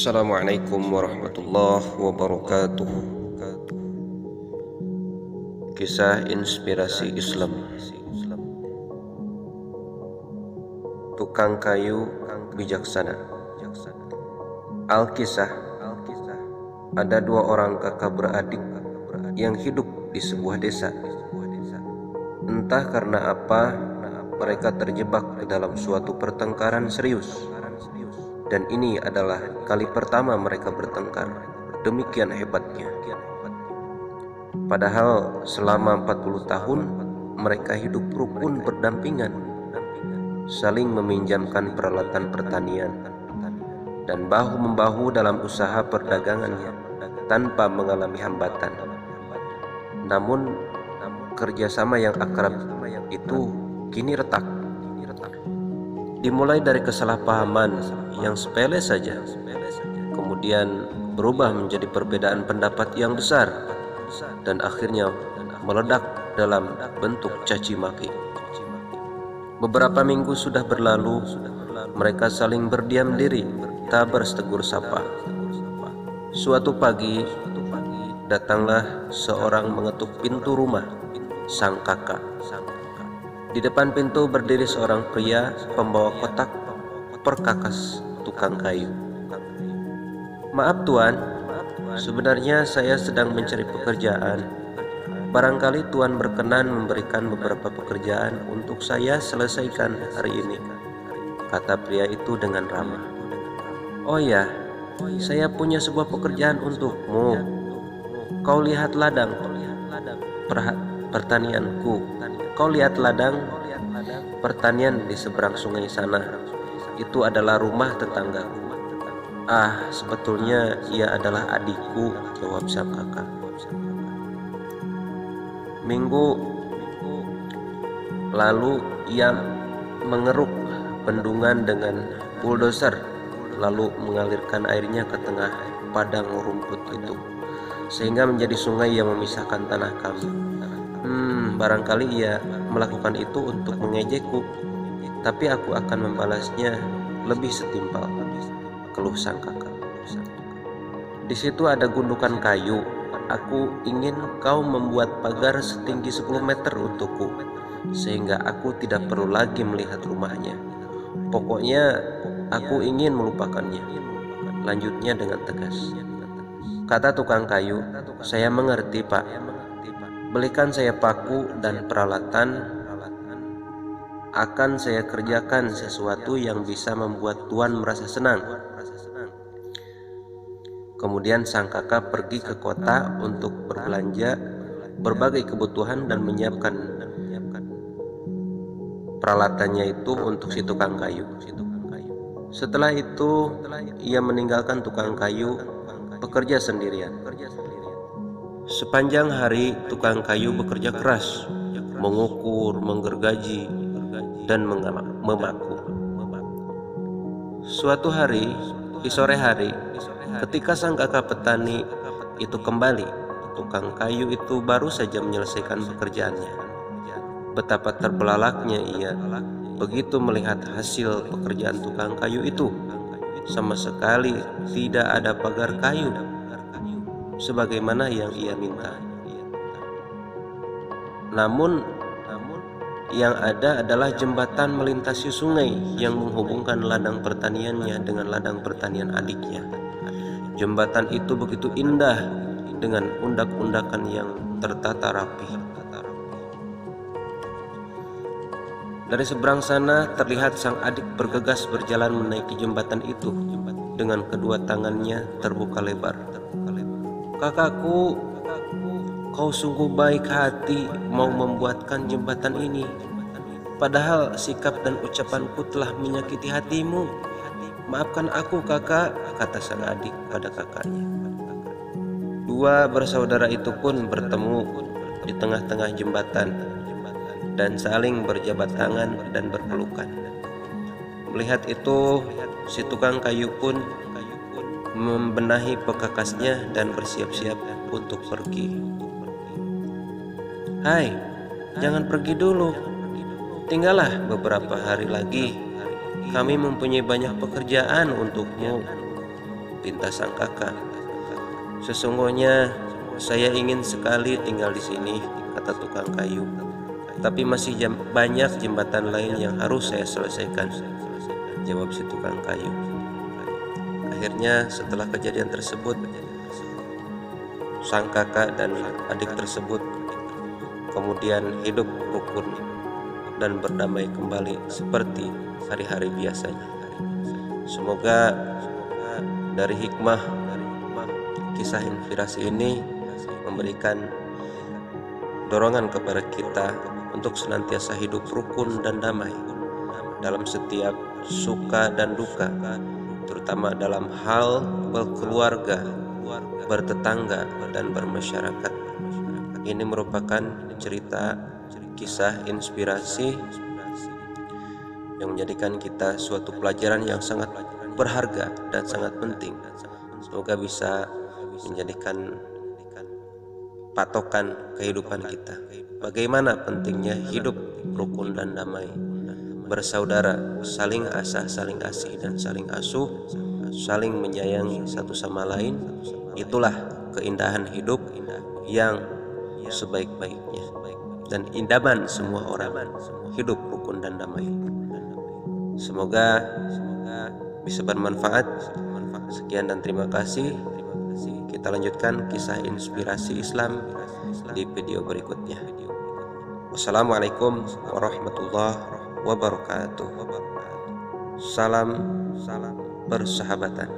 Assalamualaikum warahmatullahi wabarakatuh. Kisah inspirasi Islam. Tukang kayu bijaksana. Alkisah, ada dua orang kakak beradik yang hidup di sebuah desa. Entah karena apa, mereka terjebak ke dalam suatu pertengkaran serius. Dan ini adalah kali pertama mereka bertengkar. Demikian hebatnya. Padahal selama 40 tahun mereka hidup rukun berdampingan, saling meminjamkan peralatan pertanian dan bahu-membahu dalam usaha perdagangannya tanpa mengalami hambatan. Namun kerjasama yang akrab itu kini retak. Dimulai dari kesalahpahaman yang sepele saja, kemudian berubah menjadi perbedaan pendapat yang besar, dan akhirnya meledak dalam bentuk caci maki. Beberapa minggu sudah berlalu, mereka saling berdiam diri, tak bertegur sapa. Suatu pagi, datanglah seorang mengetuk pintu rumah sang kakak. Di depan pintu berdiri seorang pria pembawa kotak perkakas tukang kayu. "Maaf tuan, sebenarnya saya sedang mencari pekerjaan. Barangkali tuan berkenan memberikan beberapa pekerjaan untuk saya selesaikan hari ini," kata pria itu dengan ramah. "Oh ya, saya punya sebuah pekerjaan untukmu. Kau lihat ladang pertanianku. Kau lihat ladang pertanian di seberang sungai sana. Itu adalah rumah tetanggaku." "Ah, sebetulnya ia adalah adikku," jawab sang kakak. Minggu lalu ia mengeruk bendungan dengan bulldozer, lalu mengalirkan airnya ke tengah padang rumput itu, sehingga menjadi sungai yang memisahkan tanah kami. Barangkali ia melakukan itu untuk mengejekku, tapi aku akan membalasnya lebih setimpal, keluh sang kakak. "Di situ ada gundukan kayu. Aku ingin kau membuat pagar setinggi 10 meter untukku, sehingga aku tidak perlu lagi melihat rumahnya. Pokoknya aku ingin melupakannya," lanjutnya dengan tegas. Kata tukang kayu, "Saya mengerti, Pak. Belikan saya paku dan peralatan. Akan saya kerjakan sesuatu yang bisa membuat tuan merasa senang." Kemudian sang kakak pergi ke kota untuk berbelanja berbagai kebutuhan dan menyiapkan peralatannya itu untuk si tukang kayu. Setelah itu ia meninggalkan tukang kayu bekerja sendirian. Sepanjang hari tukang kayu bekerja keras, mengukur, menggergaji, dan memaku. Suatu hari, di sore hari, ketika sang kakak petani itu kembali, tukang kayu itu baru saja menyelesaikan pekerjaannya. Betapa terbelalaknya ia begitu melihat hasil pekerjaan tukang kayu itu. Sama sekali tidak ada pagar kayu sebagaimana yang ia minta. Namun yang ada adalah jembatan melintasi sungai yang menghubungkan ladang pertaniannya dengan ladang pertanian adiknya. Jembatan itu begitu indah dengan undak-undakan yang tertata rapi. Dari seberang sana terlihat sang adik bergegas berjalan menaiki jembatan itu dengan kedua tangannya terbuka lebar. "Kakakku, kau sungguh baik hati mau membuatkan jembatan ini. Padahal sikap dan ucapanku telah menyakiti hatimu. Maafkan aku, kakak," kata sang adik pada kakaknya. Dua bersaudara itu pun bertemu di tengah-tengah jembatan dan saling berjabat tangan dan berpelukan. Melihat itu, si tukang kayu pun membenahi perkakasnya dan bersiap-siap untuk pergi. "Hai, jangan pergi dulu. Tinggallah beberapa hari lagi. Kami mempunyai banyak pekerjaan untukmu," pinta sang kakak. "Sesungguhnya saya ingin sekali tinggal di sini," kata tukang kayu. "Tapi masih banyak jembatan lain yang harus saya selesaikan," jawab si tukang kayu. Akhirnya setelah kejadian tersebut, sang kakak dan adik tersebut kemudian hidup rukun dan berdamai kembali seperti hari-hari biasanya. Semoga dari hikmah kisah inspirasi ini memberikan dorongan kepada kita untuk senantiasa hidup rukun dan damai dalam setiap suka dan duka, terutama dalam hal berkeluarga, bertetangga, dan bermasyarakat. Ini merupakan cerita kisah inspirasi yang menjadikan kita suatu pelajaran yang sangat berharga dan sangat penting. Semoga bisa menjadikan patokan kehidupan kita. Bagaimana pentingnya hidup rukun dan damai, bersaudara, saling asah, saling asih, dan saling asuh, saling menyayangi satu sama lain. Itulah keindahan hidup yang sebaik-baiknya, dan idaman semua orang hidup rukun dan damai. Semoga bisa bermanfaat. Sekian dan terima kasih. Kita lanjutkan kisah inspirasi Islam di video berikutnya. Wassalamualaikum warahmatullahi wabarakatuh. Salam persahabatan.